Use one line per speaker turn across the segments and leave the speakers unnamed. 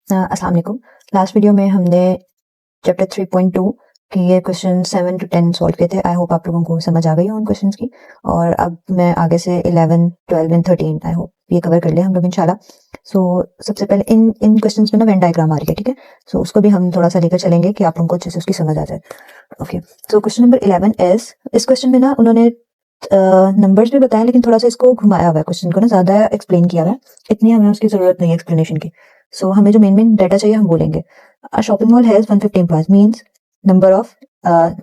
अस्सलाम वालेकुम। Last video में हमने चैप्टर 3.2 के ये क्वेश्चन 7 to 10 सॉल्व किए थे। आई होप आप लोगों को समझ आ गई हो उन क्वेश्चंस की। और अब मैं आगे से 11, 12 एंड 13 आई होप ये कवर कर ले हम लोग इंशाल्लाह। सो सबसे पहले इन क्वेश्चंस में ना वेन डायग्राम आ रही है, ठीक है। सो उसको भी हम थोड़ा सा लेकर चलेंगे कि आप लोगों को अच्छे से उसकी समझ आ जाए। Okay, so question number 11 is, इस क्वेश्चन में ना उन्होंने नंबर्स भी बताया लेकिन थोड़ा सा इसको घुमाया हुआ है क्वेश्चन को ना, ज्यादा एक्सप्लेन किया हुआ है, इतनी हमें उसकी जरूरत नहीं है एक्सप्लेनेशन की। सो हमें जो मेन डाटा चाहिए हम बोलेंगे। Shopping mall has 150 employees means number of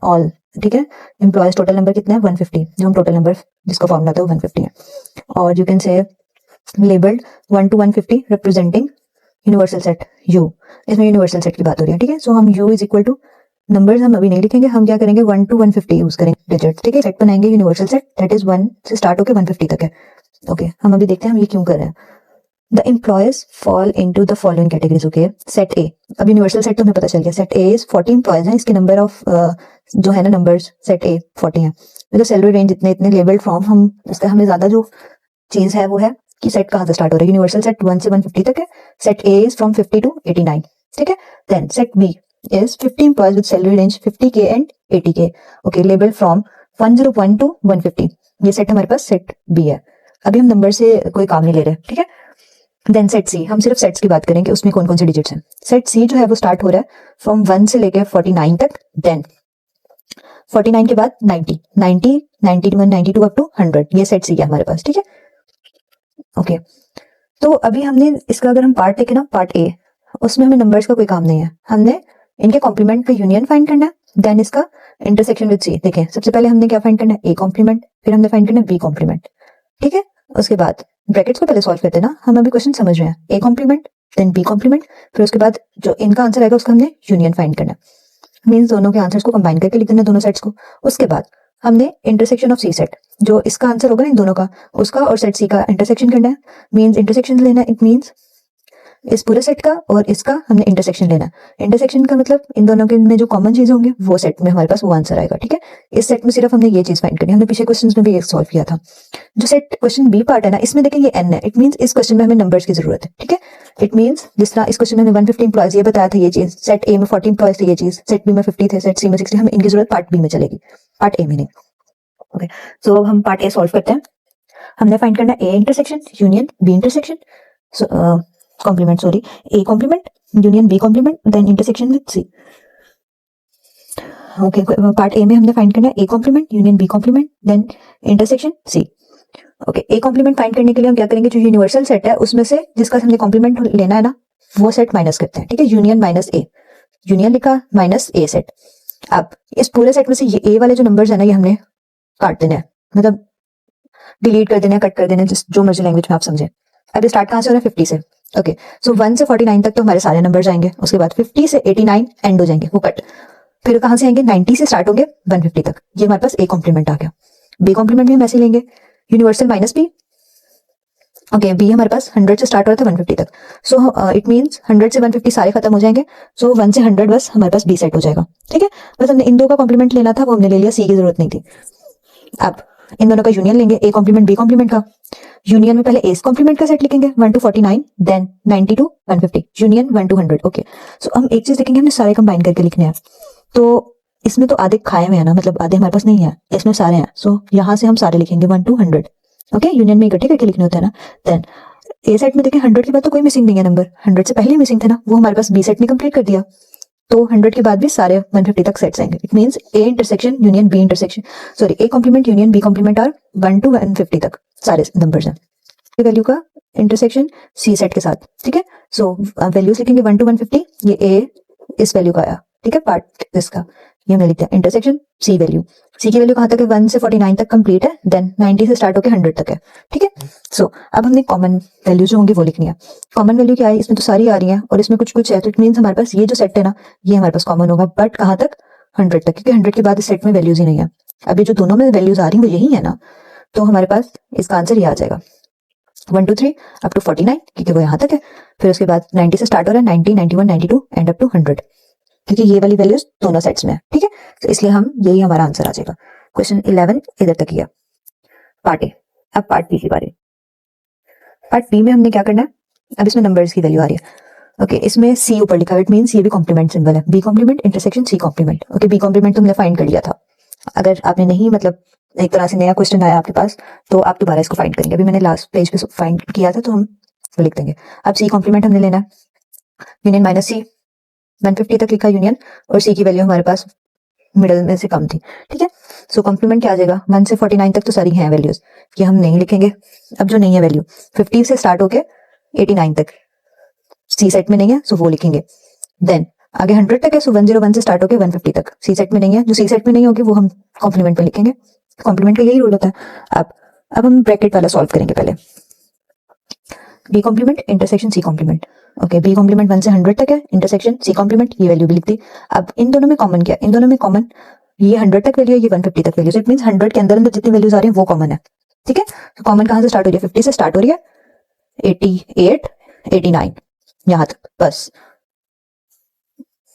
all, ठीक है। एम्प्लॉयज टोटल नंबर कितना है 150, जो हम टोटल नंबर जिसका फॉर्मूला था वो 150 है। और you can say labelled 1 to 150 representing universal set you, इसमें यूनिवर्सल सेट की बात हो रही है, ठीक है। सो हम you is equal two numbers हम अभी नहीं लिखेंगे, हम क्या करेंगे 1 to 150 यूज करेंगे डिजिट, ठीक है। सेट बनाएंगे यूनिवर्सल सेट दैट इज 1 से स्टार्ट होकर 150 तक है। ओके, हम अभी देखते हैं हम ये क्यों कर रहे हैं। The employees fall into the following categories, okay? Set A, अब यूनिवर्सल सेट तो हमें पता चल गया। सेट A is 40 employees हैं, इसके नंबर ऑफ जो है ना नंबर्स सेट A 40 हैं। तो सैलरी रेंज इतने इतने लेबल्ड फ्रॉम, हम इसका हमें ज्यादा जो चीज है वो है कि सेट कहाँ से स्टार्ट हो रहा है। यूनिवर्सल सेट 1 से 150 तक है। Set A is from 50 to 89, ठीक है। Then set B is 50 employees with salary range 50K and 80K, okay, labeled from 101 to 150। ये सेट हमारे पास सेट B है। अभी हम नंबर से कोई काम नहीं ले रहे, ठीक है। देन सेट सी, हम सिर्फ सेट्स की बात करेंगे, उसमें कौन कौन से डिजिट्स हैं। सेट सी जो है वो स्टार्ट हो रहा है फ्रॉम 1 से लेके 49 तक, देन 49 के बाद 90, 91, 92 अप टू 100, ये सेट सी है हमारे पास, ठीक है। ओके, तो अभी हमने इसका अगर हम पार्ट देखें ना, पार्ट ए, उसमें हमें नंबर्स का कोई काम नहीं है, हमने इनके कॉम्प्लीमेंट का यूनियन फाइंड करना है, देन इसका इंटरसेक्शन विद सी। देखें सबसे पहले हमने क्या फाइंड करना है, ए कॉम्प्लीमेंट, फिर हमने फाइंड करना है बी कॉम्प्लीमेंट, ठीक है। उसके बाद ब्रैकेट्स को पहले सॉल्व करते हैं ना, हम अभी क्वेश्चन समझ रहे हैं। A complement then B complement, फिर उसके बाद जो इनका आंसर आएगा उसका हमने यूनियन फाइंड करना है, मींस दोनों के आंसर्स को कंबाइन करके लिख देना दोनों सेट्स को। उसके बाद हमने इंटरसेक्शन ऑफ सी सेट, जो इसका आंसर होगा इन दोनों का, उसका और सेट सी का इंटरसेक्शन करना है, मींस इंटरसेक्शन लेना है। इट मींस इस पूरे सेट का और इसका हमने इंटरसेक्शन लेना है। इंटरसेक्शन का मतलब इन दोनों के में जो कॉमन चीज होंगे वो सेट में हमारे पास वो आंसर आएगा, ठीक है। इस सेट में सिर्फ हमने ये चीज फाइंड करनी है, हमने पीछे क्वेश्चंस में भी ये सॉल्व किया था। जो सेट क्वेश्चन बी पार्ट है ना, इसमें देखें ये एन है, इट मींस इस क्वेश्चन में हमें नंबर्स की जरूरत है, ठीक है। इट मींस जिस तरह इस क्वेश्चन में हमें 150 एम्प्लॉयज ये बताया था, ये चीज सेट ए में 40 एम्प्लॉयज थे, ये चीज सेट बी में 50 थे, सेट सी में 60, हमें इनकी जरूरत पार्ट बी में चलेगी, पार्ट ए में नहीं। ओके, सो हम पार्ट ए सॉल्व करते हैं। हमने फाइंड करना A intersection union B intersection complement, sorry, A complement union B complement then intersection with C. Okay, part A में हमने फाइंड करना है A complement union B complement then intersection C. Okay, A complement find करने के लिए हम क्या करेंगे, जो यूनिवर्सल सेट है उसमें से जिसका हमने कॉम्प्लीमेंट लेना है ना, वो सेट माइनस करते हैं, ठीक है। यूनियन माइनस ए, यूनियन लिखा माइनस ए सेट। अब इस पूरे सेट में से ये ए वाले जो नंबर्स है ना, ये हमने काट देना है, मतलब डिलीट कर देना है, कट कर देना है, जो मर्जी लैंग्वेज में आप समझे। अब स्टार्ट कहां से हो रहा है 50 से। ओके, सो 1 से 49 तक तो हमारे सारे नंबर आएंगे, उसके बाद 50 से 89 एंड हो जाएंगे, वो कट। फिर कहां से आएंगे 90 से स्टार्ट होंगे 150 तक, ये हमारे पास ए कॉम्प्लीमेंट आ गया। बी कॉम्प्लीमेंट भी हम ऐसे लेंगे, universal minus B. Okay, B हमारे पास 100 से स्टार्ट हो रहा था 150 तक, सो इट मींस 100 से 150 सारे खत्म हो जाएंगे, सो 1 से 100 बस हमारे पास बी सेट हो जाएगा, ठीक है। बस हमने इन दो का कॉम्प्लीमेंट लेना था, वो हमने ले लिया, सी की जरूरत नहीं थी। अब इन दोनों का यूनियन लेंगे, ए कॉम्प्लीमेंट बी कॉम्प्लीमेंट का। यूनियन में पहले ए कॉम्प्लीमेंट का सेट लिखेंगे 1 to 49 then 90 to 150, union 1 to 100। Okay, so हम एक चीज देखेंगे, हमने सारे कंबाइन करके लिखने हैं, तो इसमें तो आधे खाए हुए हैं ना, मतलब आधे हमारे पास नहीं है, इसमें सारे हैं, सो यहाँ से हम सारे लिखेंगे 1 to 100। ओके, यूनियन में इकट्ठे करके लिखने होते हैं ना। देन ए सेट में देखें 100 के बाद तो कोई मिसिंग नहीं है नंबर, 100 से पहले मिसिंग थे ना, वो हमारे पास बी सेट ने कंप्लीट कर दिया, तो 100 के बाद भी सारे 150 तक सेट्स आएंगे। It means A intersection union B intersection, sorry, A complement union B complement are 1 to 150 तक सारे नंबर्स हैं। वैल्यू का इंटरसेक्शन सी सेट के साथ, ठीक है। सो वैल्यूज लिखेंगे 1 to 150, ये ए इस वैल्यू का आया, ठीक है, पार्ट इसका ये हमने लिख दिया। इंटरसेक्शन सी वैल्यू, सी की वैल्यू कहां तक है 1 से 49 तक कंप्लीट है, देन 90 से स्टार्ट होकर 100 तक है, ठीक है। सो अब हमने कॉमन वैल्यू जो होंगी वो लिखनी है। कॉमन वैल्यू क्या है, इसमें तो सारी आ रही है और इसमें कुछ कुछ है, तो इट मींस हमारे पास ये जो सेट है ना, ये हमारे पास कॉमन होगा, बट कहां तक 100 तक, क्योंकि 100 के बाद इस सेट में वैल्यूज ही नहीं है। अभी जो दोनों में वैल्यूज आ रही है वो यही है ना, तो हमारे पास इसका आंसर ये आ जाएगा 1 to 3 अप टू 49, क्योंकि वो यहाँ तक है। फिर उसके बाद 90 से स्टार्ट हो रहा है, 90, 91, 92 एंड अप टू 100, क्योंकि ये वाली वैल्यूज दोनों सेट्स में है, ठीक है। तो इसलिए हम यही हमारा आंसर आ जाएगा। क्वेश्चन 11 इधर तक किया पार्ट ए। अब पार्ट बी की बारी। पार्ट बी में हमने क्या करना है, अब इसमें नंबर्स की वैल्यू आ रही है। ओके इसमें सी ऊपर लिखा है, इट मींस ये भी कॉम्प्लीमेंट सिंबल है, B complement intersection C complement. Okay B complement तुमने फाइंड कर लिया था। अगर आपने नहीं मतलब एक तरह से नया क्वेश्चन आया आपके पास तो आप दोबारा इसको फाइंड करेंगे। अभी मैंने लास्ट पेज पे फाइंड किया था तो हम वो लिख देंगे। अब सी कॉम्प्लीमेंट हमने लेना है, यूनियन माइनस सी 150 तक लिखा यूनियन, और सी की वैल्यू हमारे पास मिडल में से कम थी, ठीक है। सो कॉम्प्लीमेंट क्या आ जाएगा, 1 से 49 तक तो सारी हैं वैल्यूज, ये हम नहीं लिखेंगे। अब जो नहीं है वैल्यू 50 से स्टार्ट होके 89 तक सी सेट में नहीं है सो वो लिखेंगे। देन आगे 100 तक है सो 101 से स्टार्ट होके 150 तक सी सेट में नहीं है, जो सी सेट में नहीं होगी वो हम कॉम्प्लीमेंट में लिखेंगे। कॉम्प्लीमेंट का यही रूल होता है। अब हम ब्रैकेट वाला सॉल्व करेंगे पहले, B complement intersection C complement. Okay B complement 1 से 100 तक है, इंटरसेक्शन सी कॉम्प्लीमेंट ये वैल्यू भी लिख दी। अब इन दोनों में कॉमन क्या, इन दोनों में कॉमन ये 100 तक वैल्यू है, ये 150 तक वैल्यू, इट मींस 100 के अंदर अंदर जितनी वैल्यूज आ रही है वो कॉमन है, ठीक है। तो कॉमन कहां से स्टार्ट हो रही है, 50 से स्टार्ट हो रही है 88 89 यहां तक बस,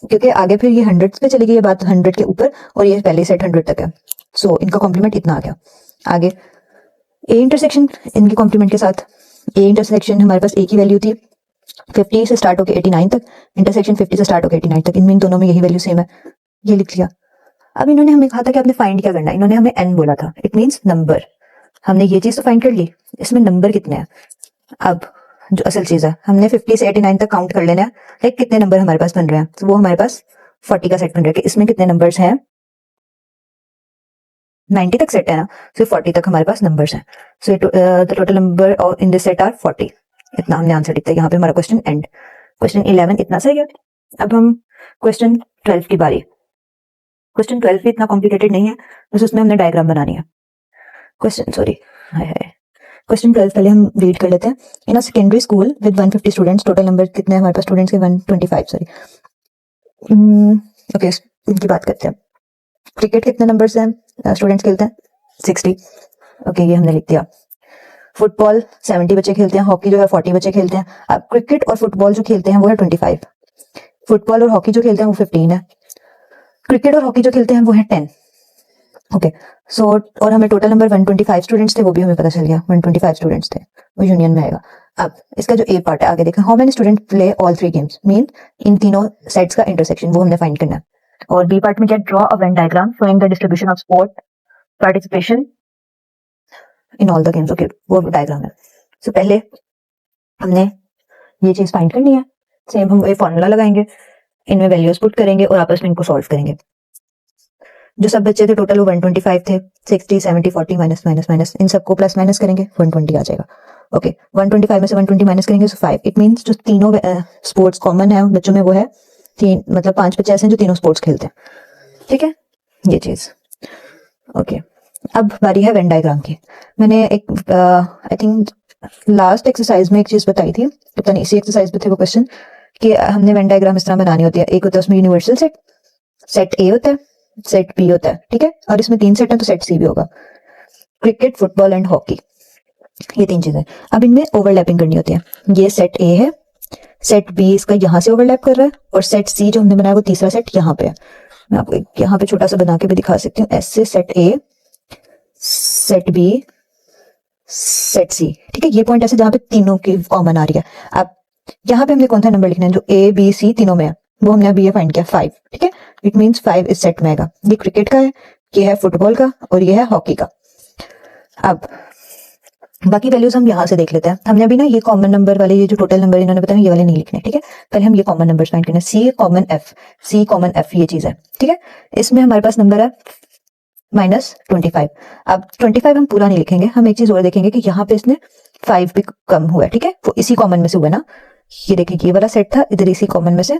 क्योंकि आगे फिर ये 100 पे चली गई ये बात 100 के ऊपर, और ये पहले सेट 100 तक है। सो इनका कॉम्प्लीमेंट इतना आ गया। आगे ए इंटरसेक्शन इनके कॉम्प्लीमेंट के साथ, ए इंटरसेक्शन हमारे पास ए की वैल्यू थी 50 से स्टार्ट होकर 89 तक, इंटरसेक्शन 50 से स्टार्ट होकर 89 तक, इनमें दोनों में यही वैल्यू सेम है, ये लिख लिया। अब इन्होंने हमें कहा था कि आपने फाइंड क्या करना है, इन्होंने हमें n बोला था, इट मींस नंबर। हमने ये चीज तो फाइंड कर ली, इसमें नंबर कितने हैं। अब जो असल चीज है हमने 50 से 89 तक काउंट कर लेना है, लाइक कितने नंबर हमारे पास बन रहे हैं, तो वो हमारे पास 40 का सेट बन रहा है कि इसमें कितने नंबर्स हैं, 90 तक सेट है ना, सो 40 तक हमारे पास नंबर्स हैं। So the total number in this set are 40। इतना हमने आंसर लिखा है, यहाँ पे हमारा क्वेश्चन एंड। क्वेश्चन 11 इतना सही है। अब हम क्वेश्चन 12 की बारी, क्वेश्चन 12 भी इतना कॉम्प्लिकेटेड नहीं है, बस उसमें हमने डायग्राम बनानी है। क्वेश्चन 12 पहले हम रीड कर लेते हैं। In a secondary school with 150 students, total number कितने हमारे पास स्टूडेंट्स के 125 सॉरी। ओके इनकी बात करते हैं। क्रिकेट कितने नंबर्स हैं स्टूडेंट्स खेलते हैं 60। ओके ये हमने लिख दिया। फुटबॉल 70 बच्चे खेलते हैं, हॉकी जो है 40 बच्चे खेलते हैं। अब क्रिकेट और फुटबॉल जो खेलते हैं वो है 25, फुटबॉल और हॉकी जो खेलते हैं वो 15 है, क्रिकेट और हॉकी जो खेलते हैं वो है 10। ओके सो और हमें टोटल नंबर 125 स्टूडेंट्स थे, वो भी हमें पता चल गया 125 स्टूडेंट्स थे, वो यूनियन में आएगा। अब इसका जो ए पार्ट है आगे देखा, how many student play all 3 games, mean in तीनों सेट्स का इंटरसेक्शन वो हमने फाइंड करना है। और बी पार्ट में क्या, draw a Venn diagram showing the distribution of sport participation in all the games. Okay वो डायग्राम है। सो पहले हमने ये चीज फाइंड करनी है, सेम हम ये फॉर्मूला लगाएंगे, इनमें वैल्यूज पुट करेंगे और आपस में इनको सॉल्व करेंगे। जो सब बच्चे थे टोटल वो 125 थे, 60 70 40 माइनस माइनस माइनस, इन सबको प्लस माइनस करेंगे 120 आ जाएगा। ओके 125 में से 120 माइनस करेंगे सो 5, इट मींस जो तीनों स्पोर्ट्स कॉमन है बच्चों में वो है 3, मतलब 5 बच्चे ऐसे हैं जो तीनों स्पोर्ट्स खेलते हैं, ठीक है ये चीज। ओके अब बारी है वेन डायग्राम की। मैंने एक आई थिंक लास्ट एक्सरसाइज में एक चीज बताई थी, पता नहीं इसी एक्सरसाइज में थे वो क्वेश्चन, कि हमने वेन डायग्राम इस तरह बनानी होती है। एक होता है उसमें यूनिवर्सल सेट, सेट ए होता है, सेट बी होता है, ठीक है, और इसमें 3 सेट है तो सेट सी भी होगा। क्रिकेट फुटबॉल एंड हॉकी ये 3 चीजें। अब इनमें ओवरलैपिंग करनी होती है, ये सेट ए है, सेट बी इसका यहाँ से ओवरलैप कर रहा है, और सेट सी जो हमने बनाया वो तीसरा सेट यहाँ पे है। मैं आपको यहाँ पे छोटा सा बना के भी दिखा सकती हूँ, ऐसे set A set B set C, ठीक है, ये पॉइंट ऐसे जहाँ पे तीनों की कॉमन आ रही है। अब यहाँ पे हमने कौन सा नंबर लिखना है, जो ए बी सी तीनों में है वो हमने अभी ये फाइंड किया 5, ठीक है, इट मींस 5 इस सेट में आएगा। ये क्रिकेट का है, ये है फुटबॉल का, और ये है हॉकी का। अब बाकी वैल्यूज हम यहाँ से देख लेते हैं। हमने अभी ना ये कॉमन नंबर वाले, ये जो टोटल नंबर इन्होंने बताया ये वाले नहीं लिखने, ठीक है, पहले हम ये कॉमन नंबर फाइंड करना है। सी कॉमन एफ ये चीज है, ठीक है। इसमें हमारे पास नंबर है -25। अब 25 हम पूरा नहीं लिखेंगे, हम एक चीज और देखेंगे कि यहाँ पे इसने 5 भी कम हुआ है, ठीक है, वो इसी कॉमन में से हुआ ना। ये देखिए ये वाला सेट था, इधर इसी कॉमन में से,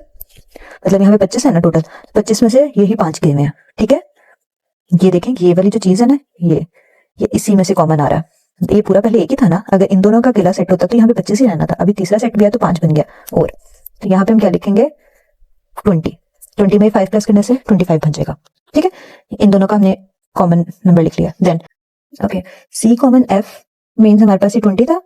मतलब यहाँ पे 25 है ना टोटल, 25 में से यही 5 गए हुए हैं, ठीक है। ये देखें ये वाली जो चीज है ना, ये इसी में से कॉमन आ रहा है। ये पूरा पहले एक ही था ना, अगर इन दोनों का गिला सेट होता तो यहाँ पे 25 ही रहना था, अभी तीसरा सेट भी है तो 5 बन गया। और तो यहाँ पे हम क्या लिखेंगे 20 में 5 प्लस करने से 25 बन जाएगा, ठीक है। इन दोनों का हमने कॉमन नंबर लिख लिया। देन ओके सी कॉमन एफ मीन्स हमारे पास ये 20 था,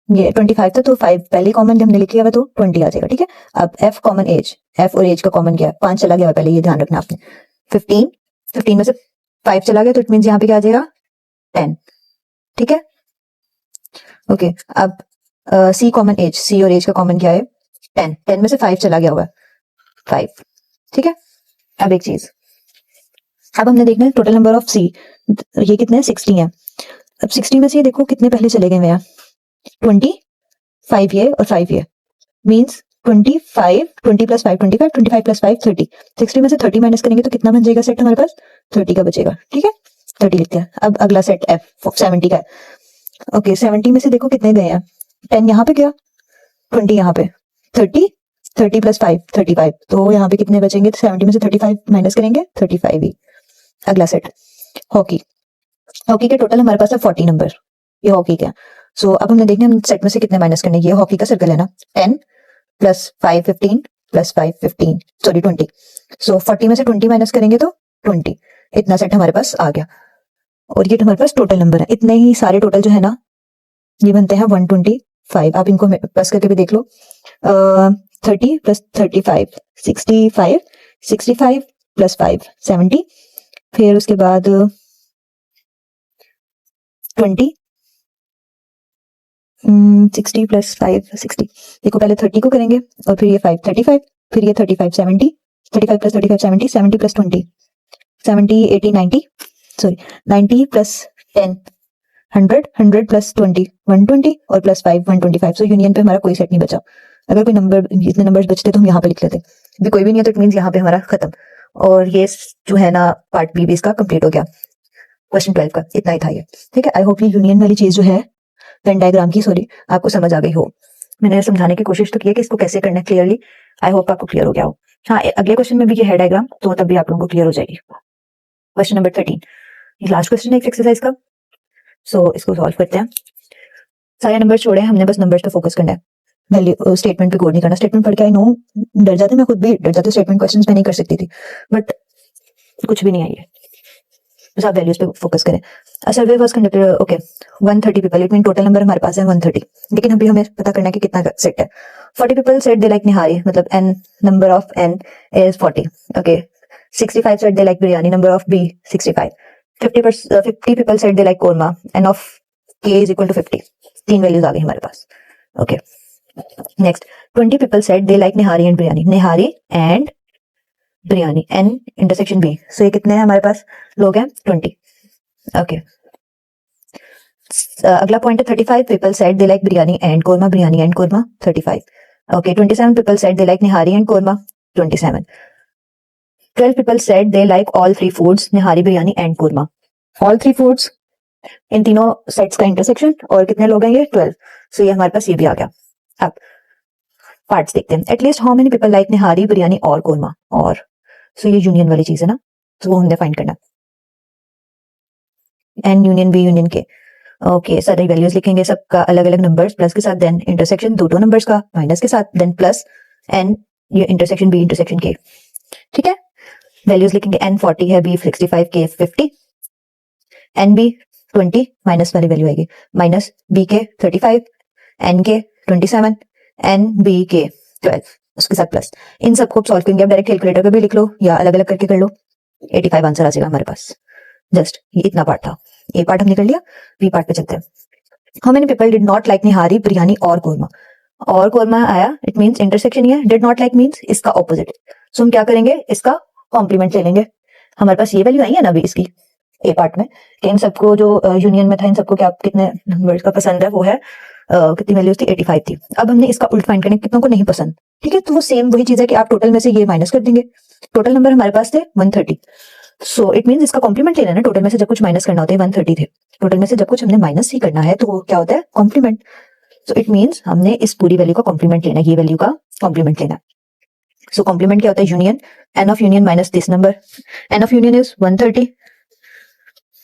ये 25 था, तो 5 पहले कॉमन हमने लिख लिया हुआ तो 20 आ जाएगा, ठीक है। अब एफ कॉमन एज, एफ और एज का कॉमन क्या है, 5 चला गया पहले, ये ध्यान रखना आपने। 15 में से 5 चला गया तो इट मीन्स यहाँ पे क्या आ जाएगा 10, ठीक है। ओके अब सी कॉमन एज, सी और एज का कॉमन क्या है 10 में से 5 चला गया हुआ है, 5। ठीक है, अब एक चीज, अब हमने देखना है टोटल नंबर ऑफ सी, ये कितने हैं, 60 है। अब 60 में से देखो कितने पहले चले गए हैं, 25 ये और 5 ये, मींस 25, 20 प्लस 5 25, 25 प्लस 5 30। 60 में से 30 माइनस करेंगे तो कितना बन जाएगा सेट हमारे पास, 30 का बचेगा। ठीक है, 30 लिखते हैं। अब अगला सेट F 70 का है। ओके, 70 में से देखो कितने गए हैं, 10 यहाँ पे गया, 20 यहाँ पे, 30, 30 प्लस 5 35, तो यहाँ पे कितने बचेंगे, 70 में से 35 माइनस करेंगे, 35 ही। अगला सेट हॉकी, हॉकी के टोटल हमारे पास है 40 नंबर, ये हॉकी के हैं। सो अब हमने देखना है सेट में से कितने माइनस करने, ये हॉकी का सर्कल है ना, 10 प्लस 5 15 प्लस 5 15 सॉरी 20। सो 40 में से 20 माइनस करेंगे तो 20, इतना सेट हमारे पास आ गया। और ये हमारे पास टोटल नंबर है, इतने ही सारे टोटल जो है ना ये बनते हैं 125। आप इनको प्लस करके भी देख लो, 30 प्लस 35 65, 65 प्लस 5 70, फिर उसके बाद 20, 60 प्लस 5 60। देखो पहले 30 को करेंगे और फिर ये 5 35, फिर ये 35 70, 35 plus 35 70, 70 plus 20 70 80 90 sorry 90 plus 10 100, 100 plus 20 120 और प्लस 5 125। सो यूनियन पे हमारा कोई सेट नहीं बचा। अगर कोई नंबर, इतने नंबर्स बचते तो हम यहाँ पे लिख लेते, भी कोई भी नहीं है तो इट मींस यहाँ पे हमारा खत्म। और ये जो है ना पार्ट बी भी इसका कंप्लीट हो गया, क्वेश्चन 12 का इतना ही था ये। ठीक है, आई होप ये यूनियन वाली चीज जो है वेन डायग्राम की, सॉरी, आपको समझ आ गई हो। मैंने समझाने की कोशिश तो की है कि इसको कैसे करना है क्लियरली, आई होप आपको क्लियर हो गया हो। हाँ, अगले क्वेश्चन में भी ये है डायग्राम, तो तब भी आप लोगों को क्लियर हो जाएगी। क्वेश्चन नंबर 13, ये लास्ट क्वेश्चन है एक्सरसाइज का, सो इसको सॉल्व करते हैं। सारे नंबर छोड़े, हमने बस नंबर्स पे फोकस करना है, वैल्यू स्टेटमेंट पे गौर नहीं करना। स्टेटमेंट पढ़ के आई नो डर जाते, मैं खुद भी डर जाती, स्टेटमेंट क्वेश्चंस में नहीं कर सकती थी, बट कुछ भी नहीं आई है, बस आप वैल्यूज पे फोकस करें। A survey was conducted, okay, 130 people, it mean total number हमारे पास है 130, लेकिन अभी हमें पता करना है कि कितना सेट है। 40 people said they like nihari, मतलब n number of n is 40। ओके, 65 said they like biryani, number of b 65। 50 people said they like korma, n of k is equal to 50। तीन वैल्यूज आ गई हमारे पास। Okay, next 20 people said they like nihari and biryani, nihari and biryani, n intersection b, so ये कितने हैं हमारे पास लोग हैं, 20। ओके, अगला पॉइंट है 35 people said they like biryani and korma, biryani and korma 35। Okay, 27 people said they like nihari and korma, 27। 12 people said they like all three foods, nihari biryani and korma, all three foods, इन तीनों सेट्स का इंटरसेक्शन, और कितने लोग हैं ये, 12। सो ये हमारे पास ये भी आ गया। अब पार्ट्स देखते हैं, at least how many people like nihari biryani और कोरमा, और सो ये यूनियन वाली चीज है ना, तो वो हमने फाइंड करना, एन यूनियन बी यूनियन के। ओके, सारी वैल्यूज लिखेंगे, सबका अलग अलग नंबर्स प्लस के साथ, देन इंटरसेक्शन दो नंबर्स का माइनस के साथ, देन प्लस एन ये इंटरसेक्शन बी इंटरसेक्शन के। ठीक है, वैल्यूज लिखेंगे, एन 40 है, बी 65, के 50, एन बी 20 माइनस वाली वैल्यू आएगी, माइनस बी के 35, एन के 27, एन बी के 12, उसके साथ प्लस। इन सबको सॉल्व करेंगे, आप डायरेक्ट कैलकुलेटर पे भी लिख लो या अलग अलग करके कर लो, 85 आंसर आ जाएगा हमारे पास। जस्ट ये इतना पार्ट था, ए पार्ट हमने कर लिया, बी पार्ट पे चलते हैं। How many people did not like nihari biryani और कोरमा, और कोरमा आया, इट मींस इंटरसेक्शन ही है, डिड नॉट लाइक मींस इसका ऑपोजिट, सो हम क्या करेंगे, इसका कॉम्प्लीमेंट ले लेंगे। हमारे पास ये वैल्यू आई है ना अभी इसकी ए पार्ट में, कि इन सबको जो यूनियन में था, इन सबको क्या कितने नंबर्स का पसंद है, वो है कितनी वैल्यूज थी, 85 थी। अब हमने इसका उल्ट फाइंड करने, कितनों को नहीं पसंद। ठीक है, तो वो सेम वही चीज है कि आप टोटल में से ये माइनस कर देंगे, टोटल नंबर हमारे पास थे 130, सो इट मींस इसका कॉम्प्लीमेंट लेना है ना, टोटल में से जब कुछ माइनस करना होता है 130 थे, टोटल में से जब कुछ हमने माइनस ही करना है तो वो क्या होता है, कॉम्प्लीमेंट। सो इट मींस हमने इस पूरी वैल्यू का कॉम्प्लीमेंट लेना है, ये वैल्यू का कॉम्प्लीमेंट लेना है। सो कॉम्प्लीमेंट क्या होता है, union, N of union minus this number, N of union is 130,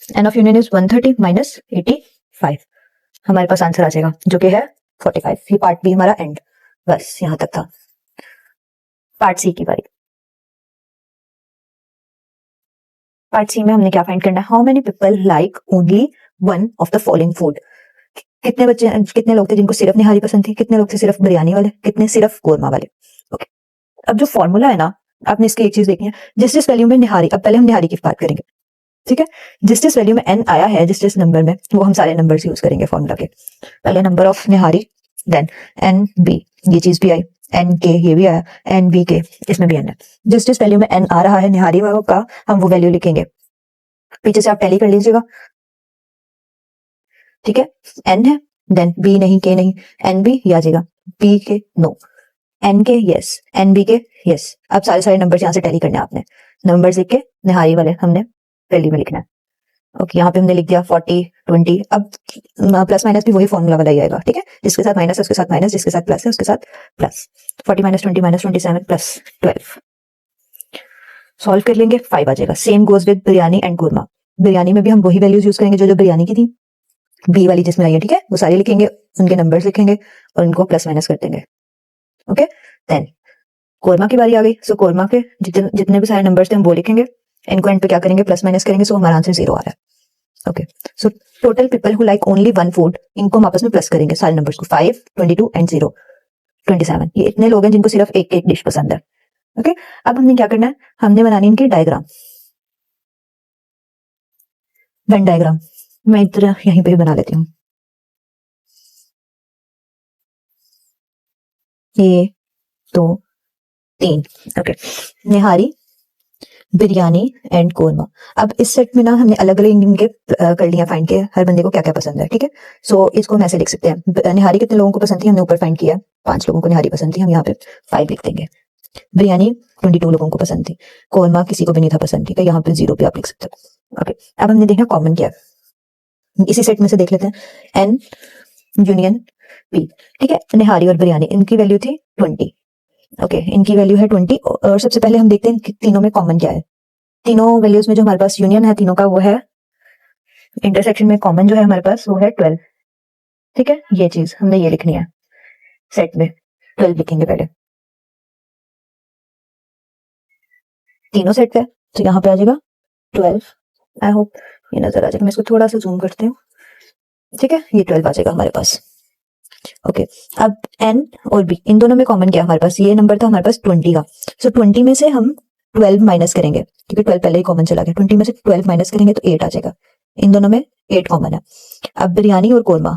N of union is 130 minus 85, हमारे पास आंसर आ जाएगा जो कि है 45। ये पार्ट बी हमारा एंड, बस यहां तक था। पार्ट सी की बारी, पार्ट सी में हमने क्या फाइंड करना है, how many people like only one of the following food, कितने बच्चे, कितने लोग थे जिनको सिर्फ निहारी पसंद थी, कितने लोग थे सिर्फ बिरयानी वाले, कितने सिर्फ कोरमा वाले। ओके, अब जो फॉर्मूला है ना, आपने इसकी एक चीज देखनी है, जिस वैल्यू में निहारी, अब पहले हम निहारी की बात करेंगे। ठीक है, जिस वैल्यू में एन आया है, जिस नंबर में, वो हम सारे नंबर्स यूज करेंगे फॉर्मूला के। पहले नंबर ऑफ निहारी, देन एन बी, ये चीज भी आई, एन के ये भी आया, एन बी के इसमें भी एन है। जिस जिस वैल्यू में एन आ रहा है निहारी का हम वो वैल्यू लिखेंगे। पीछे से आप टैली कर लीजिएगा, ठीक है। एन है, देन बी नहीं, के नहीं, एन बी ये आ जाएगा, बी के नो, एन के यस, एन बी के यस। अब सारे सारे नंबर यहाँ से टैली करने हैं आपने, नंबर लिख के निहारी वाले हमने वैल्यू में लिखना है। ओके, यहाँ पे हमने लिख दिया 40 20। अब प्लस माइनस भी वही फॉर्मूला वाला ही आएगा, ठीक है। जिसके साथ माइनस है उसके साथ माइनस, जिसके साथ प्लस है उसके साथ plus. 40 minus 20 minus 27 plus 12 solve कर लेंगे, 5 आ जाएगा। Same goes with biryani and korma. Biryani में भी हम वही वैल्यूज यूज करेंगे जो जो बिरयानी की थी, बी वाली जिसमें आई है, ठीक है। वो सारी लिखेंगे, उनके नंबर्स लिखेंगे और उनको प्लस माइनस कर देंगे। ओके, देन कोरमा की बारी आ गई। सो कोरमा के जितने भी सारे नंबर्स थे हम वो लिखेंगे, इनको एंड पे क्या करेंगे, प्लस माइनस करेंगे। सो हमारा आंसर 0 आ रहा है। Okay, so total people who like only one food, इनको हम आपस में प्लस करेंगे सारे नंबर्स को, 5 22 एंड 0 27। ये इतने लोग हैं जिनको सिर्फ एक एक डिश पसंद है। ओके, अब हमने क्या करना है, हमने बनानी इनकी डायग्राम, वेन डायग्राम। मैं इधर यहीं पे ही बना लेती हूँ। ये 2 3। Okay, nihari, biryani and korma. अब इस सेट में ना हमने अलग अलग इंग्रेडिएंट कर लिया, फाइंड किया हर बंदे को क्या क्या पसंद है, ठीक है। सो इसको हम ऐसे लिख सकते हैं, निहारी कितने लोगों को पसंद थी हमने ऊपर फाइंड किया, 5 लोगों को निहारी पसंद थी, हम यहाँ पे 5 लिख देंगे। बिरयानी 22 लोगों को पसंद थी, कोरमा किसी को भी नहीं था पसंद, ठीक है, यहाँ पे 0 पे आप लिख सकते हो। ओके, अब हमने देखना कॉमन क्या है, इसी सेट में से देख लेते हैं। एन यूनियन पी, ठीक है। निहारी और बिरयानी इनकी वैल्यू थी 20। ओके, इनकी वैल्यू है 20। और सबसे पहले हम देखते हैं कि तीनों में कॉमन क्या है। तीनों वैल्यूज में जो हमारे पास यूनियन है तीनों का, वो है इंटरसेक्शन में कॉमन जो है हमारे पास वो है 12, ठीक है। ये चीज हमने ये लिखनी है, सेट में 12 लिखेंगे पहले, तीनों सेट पे। तो यहाँ पे आ जाएगा 12। आई होप ये नजर आ जाएगा, मैं इसको थोड़ा सा जूम करती हूँ, ठीक है। ये 12 आ जाएगा हमारे पास। ओके, अब एन और बी इन दोनों में कॉमन क्या है हमारे पास, ये नंबर था हमारे पास 20 का। सो 20 में से हम 12 माइनस करेंगे, क्योंकि 12 पहले ही कॉमन चला गया। 20 में से 12 माइनस करेंगे तो 8 आ जाएगा। इन दोनों में 8 कॉमन है। अब बिरयानी और कोरमा,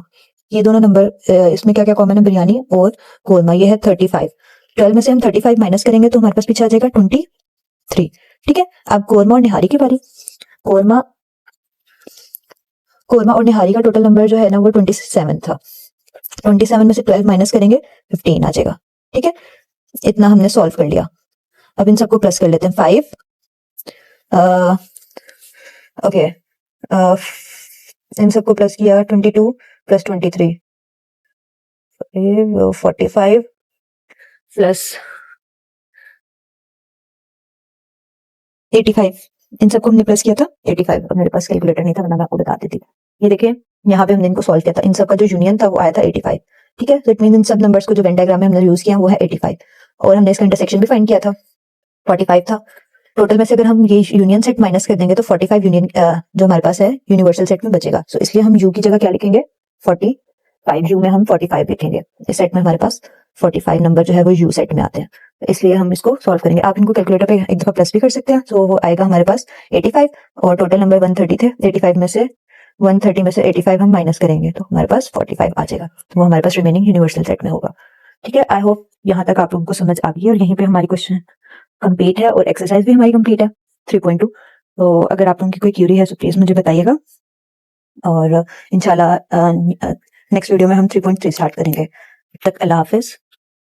ये दोनों नंबर, इसमें क्या क्या कॉमन है, बिरयानी और कोरमा, ये है 35। 12 में से हम 35 माइनस करेंगे तो हमारे पास पीछे आ जाएगा 23, ठीक है। अब कोरमा और निहारी की बारी। कोरमा कोरमा और निहारी का टोटल नंबर जो है ना वो 27 था। 27 में से 12 माइनस करेंगे 15 आ जाएगा, ठीक है। इतना हमने सॉल्व कर लिया। अब इन सबको प्लस कर लेते हैं, 5 ओके, इन सबको प्लस किया, 22 प्लस 23 45 प्लस 85, इन सबको हमने प्लस किया था 85। अब मेरे पास कैलकुलेटर नहीं था वरना मैं आपको बता देती। ये देखिए यहाँ पे हमने इनको सॉल्व किया था, इन सबका जो यूनियन था वो आया था 85, ठीक है। तो इट मीन इन सब नंबर्स को जो वेन डायग्राम में हमने यूज किया वो है 85। और हमने इसका इंटरसेक्शन भी फाइंड किया था, 45 था। टोटल में से अगर हम ये यूनियन सेट माइनस कर देंगे तो 45 यूनियन जो हमारे पास है यूनिवर्सल सेट में बचेगा। सो इसलिए हम यू की जगह क्या लिखेंगे, 45। यू में हम 45 लिखेंगे। इस सेट में हमारे पास 45 नंबर जो है वो यू सेट में आते हैं, तो इसलिए हम इसको सॉल्व करेंगे। आप इनको कैलकुलेटर पे एक दफा प्लस भी कर सकते हैं, तो वो आएगा हमारे पास 85। और टोटल नंबर 130 थे, 85 में से 130 में से 85 हम माइनस करेंगे तो हमारे पास 45 आ जाएगा। तो वो हमारे पास रिमेनिंग यूनिवर्सल सेट में होगा, ठीक है। आई होप यहाँ तक आप लोगों को समझ आ गई है। और यहीं पे हमारी क्वेश्चन कंप्लीट है और एक्सरसाइज भी हमारी कंप्लीट है 3.2। तो अगर आप लोगों की कोई क्यूरी है तो प्लीज मुझे बताइएगा, और इंशाल्लाह नेक्स्ट वीडियो में हम 3.3 स्टार्ट करेंगे। तब तक अल्लाह हाफिज।